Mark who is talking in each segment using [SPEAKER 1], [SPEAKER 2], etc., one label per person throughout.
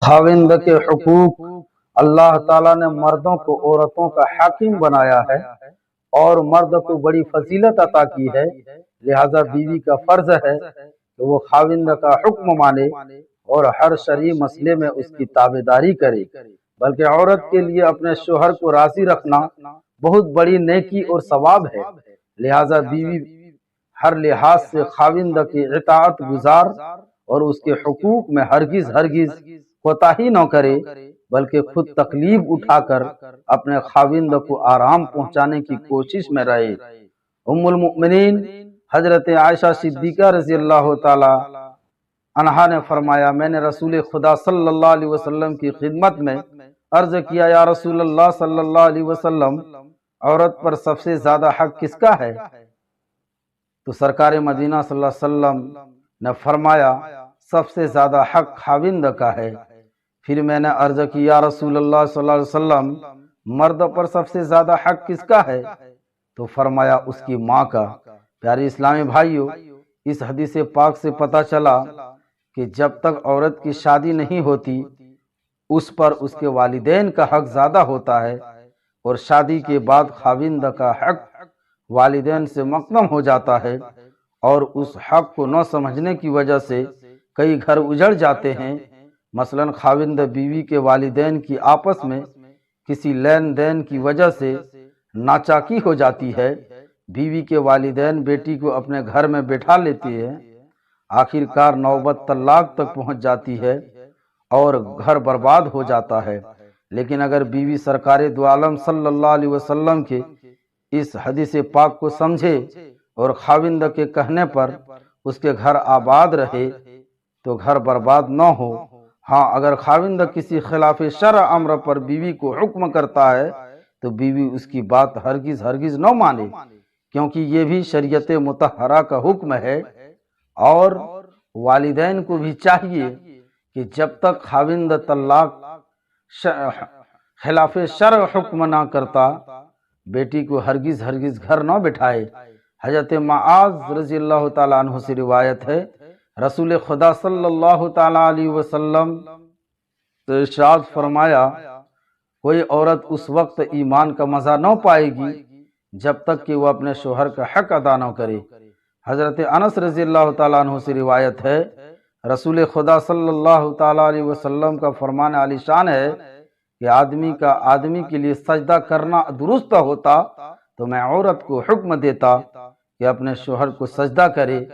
[SPEAKER 1] خاوند کے حقوق اللہ تعالیٰ نے مردوں کو عورتوں کا حاکم بنایا ہے اور مرد کو بڑی فضیلت عطا کی ہے، لہذا بیوی کا فرض ہے کہ وہ خاوند کا حکم مانے اور ہر شرعی مسئلے میں اس کی تابعداری کرے، بلکہ عورت کے لیے اپنے شوہر کو راضی رکھنا بہت بڑی نیکی اور ثواب ہے، لہذا بیوی ہر لحاظ سے خاوند کی اطاعت گزار اور اس کے حقوق میں ہرگز کوتاہی نہ کرے، بلکہ خود تکلیف اٹھا کر اپنے خاوند کو آرام پہنچانے کی کوشش میں رہے۔ ام المؤمنین حضرت عائشہ صدیقہ رضی اللہ تعالی عنہا نے فرمایا، میں نے رسول خدا صلی اللہ علیہ وسلم کی خدمت میں عرض کیا، یا رسول اللہ صلی اللہ علیہ وسلم، عورت پر سب سے زیادہ حق کس کا ہے؟ تو سرکار مدینہ صلی اللہ علیہ وسلم نے فرمایا، سب سے زیادہ حق خاوند کا ہے۔ پھر میں نے عرض کی، یا رسول اللہ صلی اللہ علیہ وسلم، مرد پر سب سے زیادہ حق کس کا ہے؟ تو فرمایا، اس کی ماں کا۔ پیارے اسلامی بھائیوں، اس حدیث پاک سے پتہ چلا کہ جب تک عورت کی شادی نہیں ہوتی اس پر اس کے والدین کا حق زیادہ ہوتا ہے، اور شادی کے بعد خاوند کا حق والدین سے مقدم ہو جاتا ہے، اور اس حق کو نہ سمجھنے کی وجہ سے کئی گھر اجڑ جاتے ہیں۔ مثلا خاوند بیوی کے والدین کی آپس میں کسی لین دین کی وجہ سے ناچاکی ہو جاتی ہے، بیوی کے والدین بیٹی کو اپنے گھر میں بٹھا لیتے ہیں، آخر کار نوبت طلاق تک پہنچ جاتی ہے اور گھر برباد ہو جاتا ہے۔ لیکن اگر بیوی سرکار دو عالم صلی اللہ علیہ وسلم کے اس حدیث پاک کو سمجھے اور خاوند کے کہنے پر اس کے گھر آباد رہے تو گھر برباد نہ ہو۔ ہاں، اگر خاوند کسی خلاف شرع امر پر بیوی کو حکم کرتا ہے تو بیوی اس کی بات ہرگز نہ مانے، کیونکہ یہ بھی شریعت مطہرہ کا حکم ہے، اور والدین کو بھی چاہیے کہ جب تک خاوند طلاق خلاف شرع حکم نہ کرتا بیٹی کو ہرگز گھر نہ بٹھائے۔ حضرت معاذ رضی اللہ تعالیٰ عنہ سے روایت ہے، رسول خدا صلی اللہ تعالیٰ علیہ وسلم نے ارشاد فرمایا، کوئی عورت اس وقت ایمان کا مزہ نہ پائے گی جب تک کہ وہ اپنے شوہر کا حق ادا نہ کرے۔ حضرت انس رضی اللہ تعالیٰ عنہ سے روایت ہے، رسول خدا صلی اللہ تعالیٰ علیہ وسلم کا فرمان عالی شان ہے کہ آدمی کے لیے سجدہ کرنا درست ہوتا تو میں عورت کو حکم دیتا کہ اپنے شوہر کو سجدہ کرے،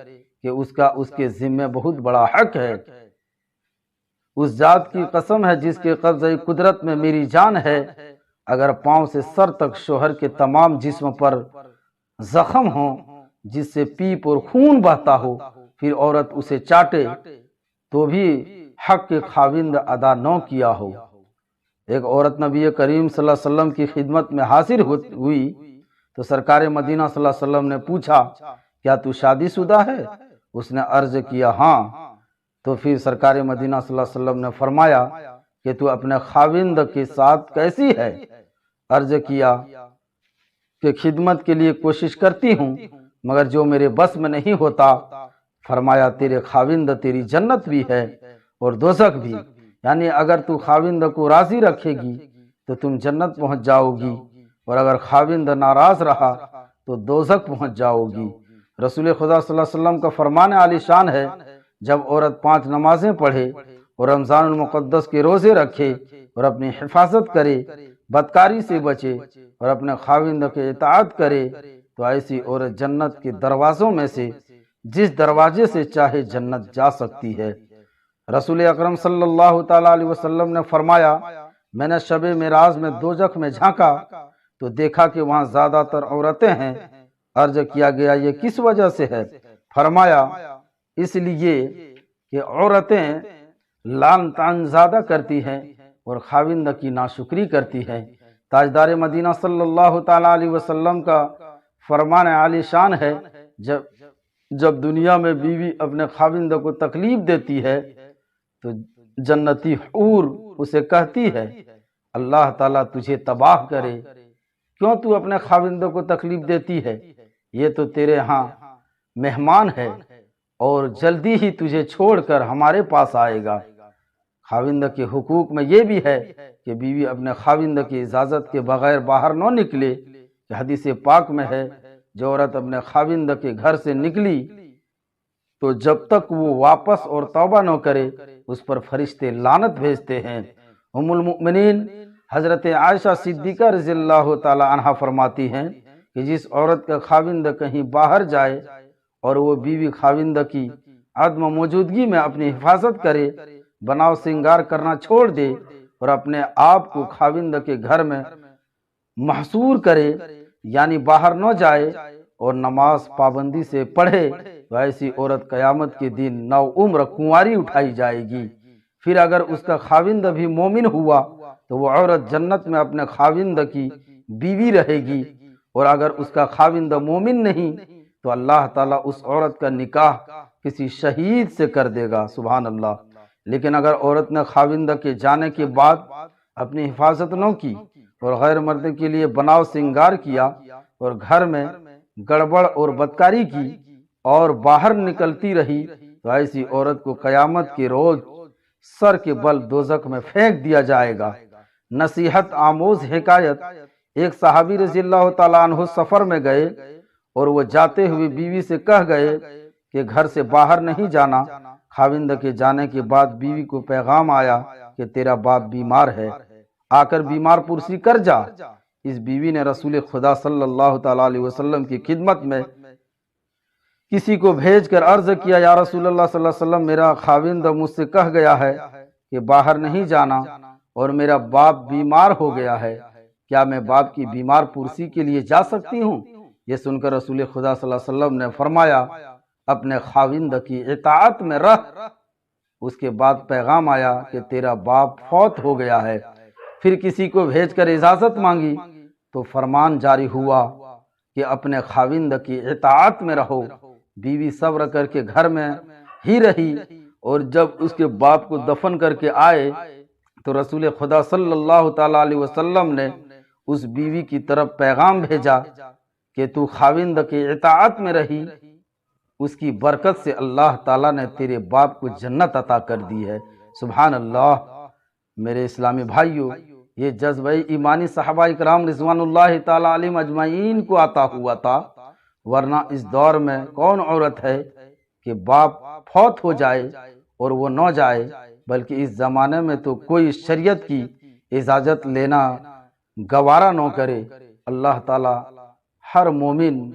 [SPEAKER 1] کہ اس کے ذمہ بہت بڑا حق ہے۔ اس ذات کی قسم ہے جس کے قبضہ قدرت میں میری جان ہے، اگر پاؤں سے سر تک شوہر کے تمام جسم پر زخم ہوں جس سے پیپ اور خون بہتا ہو، پھر عورت اسے چاٹے تو بھی حق کے خاوند ادا نہ کیا ہو۔ ایک عورت نبی کریم صلی اللہ علیہ وسلم کی خدمت میں حاضر ہوئی تو سرکار مدینہ صلی اللہ علیہ وسلم نے پوچھا، کیا تو شادی شدہ ہے؟ اس نے عرض کیا، ہاں۔ تو پھر سرکار مدینہ صلی اللہ علیہ وسلم نے فرمایا کہ تو اپنے خاوند کے ساتھ کیسی ہے؟ عرض کیا کہ خدمت کے لیے کوشش کرتی ہوں مگر جو میرے بس میں نہیں ہوتا۔ فرمایا، تیرے خاوند تیری جنت بھی ہے اور دوزخ بھی، یعنی اگر تو خاوند کو راضی رکھے گی تو تم جنت پہنچ جاؤ گی، اور اگر خاوند ناراض رہا تو دوزخ پہنچ جاؤ گی۔ رسول خدا صلی اللہ علیہ وسلم کا فرمان عالی شان ہے، جب عورت 5 نمازیں پڑھے اور رمضان المقدس کے روزے رکھے اور اپنی حفاظت کرے، بدکاری سے بچے اور اپنے خاوند کے اطاعت کرے، تو ایسی عورت جنت کے دروازوں میں سے جس دروازے سے چاہے جنت جا سکتی ہے۔ رسول اکرم صلی اللہ تعالیٰ علیہ وسلم نے فرمایا، میں نے شب معراج میں دوزخ میں جھانکا تو دیکھا کہ وہاں زیادہ تر عورتیں ہیں۔ عرض کیا گیا، یہ کس وجہ سے ہے؟ فرمایا، اس لیے کہ عورتیں لعن طعن زیادہ کرتی ہیں اور خاوند کی ناشکری کرتی ہیں۔ تاجدار مدینہ صلی اللہ تعالیٰ علیہ وسلم کا فرمان عالی شان ہے، جب دنیا میں بیوی اپنے خاوند کو تکلیف دیتی ہے تو جنتی حور اسے کہتی ہے، اللہ تعالیٰ تجھے تباہ کرے، کیوں تو اپنے خاوند کو تکلیف دیتی ہے؟ یہ تو تیرے ہاں مہمان ہے اور جلدی ہی تجھے چھوڑ کر ہمارے پاس آئے گا۔ خاوند کے حقوق میں یہ بھی ہے کہ بیوی اپنے خاوند کی اجازت کے بغیر باہر نہ نکلے، کہ حدیث پاک میں ہے جو عورت اپنے خاوند کے گھر سے نکلی تو جب تک وہ واپس اور توبہ نہ کرے اس پر فرشتے لعنت بھیجتے ہیں۔ ام المؤمنین حضرت عائشہ صدیقہ رضی اللہ تعالی عنہا فرماتی ہیں کہ جس عورت کا خاوند کہیں باہر جائے اور وہ بیوی خاوند کی عدم موجودگی میں اپنی حفاظت کرے، بناؤ سنگار کرنا چھوڑ دے اور اپنے آپ کو خاوند کے گھر میں محصور کرے، یعنی باہر نہ جائے اور نماز پابندی سے پڑھے، تو ایسی عورت قیامت کے دن نو عمر کنواری اٹھائی جائے گی۔ پھر اگر اس کا خاوند بھی مومن ہوا تو وہ عورت جنت میں اپنے خاوند کی بیوی رہے گی، اور اگر اس کا خاوند مومن نہیں تو اللہ تعالیٰ اس عورت کا نکاح کسی شہید سے کر دے گا، سبحان اللہ۔ لیکن اگر عورت نے خاوند کے جانے کے بعد اپنی حفاظت نہ کی اور غیر مرد کے لیے بناؤ سنگار کیا اور گھر میں گڑبڑ اور بدکاری کی اور باہر نکلتی رہی تو ایسی عورت کو قیامت کے روز سر کے بل دوزخ میں پھینک دیا جائے گا۔ نصیحت آموز حکایت، ایک صحابی رضی اللہ تعالیٰ عنہ سفر میں گئے اور وہ جاتے ہوئے بیوی سے کہہ گئے کہ گھر سے باہر نہیں جانا۔ خاوند کے جانے کے بعد بیوی کو پیغام آیا کہ تیرا باپ بیمار ہے، آ کر بیمار پرسی کر جا۔ اس بیوی نے رسول خدا صلی اللہ تعالیٰ علیہ وسلم کی خدمت میں کسی کو بھیج کر عرض کیا، یا رسول اللہ صلی اللہ علیہ وسلم، میرا خاوند مجھ سے کہہ گیا ہے کہ باہر نہیں جانا اور میرا باپ بیمار ہو گیا ہے، کیا میں باپ کی بیمار پرسی کے لیے جا سکتی ہوں؟ یہ سن کر رسول خدا صلی اللہ علیہ وسلم نے فرمایا، اپنے خاوند کی اطاعت میں رہ۔ اس کے بعد پیغام آیا کہ تیرا باپ فوت ہو گیا ہے۔ پھر کسی کو بھیج کر اجازت مانگی تو فرمان جاری ہوا کہ اپنے خاوند کی اطاعت میں رہو۔ بیوی صبر کر کے گھر میں ہی رہی، اور جب اس کے باپ کو دفن کر کے آئے تو رسول خدا صلی اللہ تعالیٰ علیہ وسلم نے اس بیوی کی طرف پیغام بھیجا کہ تو خاوند کی اطاعت میں رہی، اس کی برکت سے اللہ تعالیٰ نے تیرے باپ کو جنت عطا کر دی ہے۔ سبحان اللہ۔ میرے اسلامی بھائیوں، یہ جذبہ ایمانی صحابہ کرام رضوان اللہ تعالیٰ علیہم اجمعین کو عطا ہوا تھا، ورنہ اس دور میں کون عورت ہے کہ باپ فوت ہو جائے اور وہ نہ جائے، بلکہ اس زمانے میں تو کوئی شریعت کی اجازت لینا گوارا نہ کرے۔ اللہ تعالیٰ ہر مومن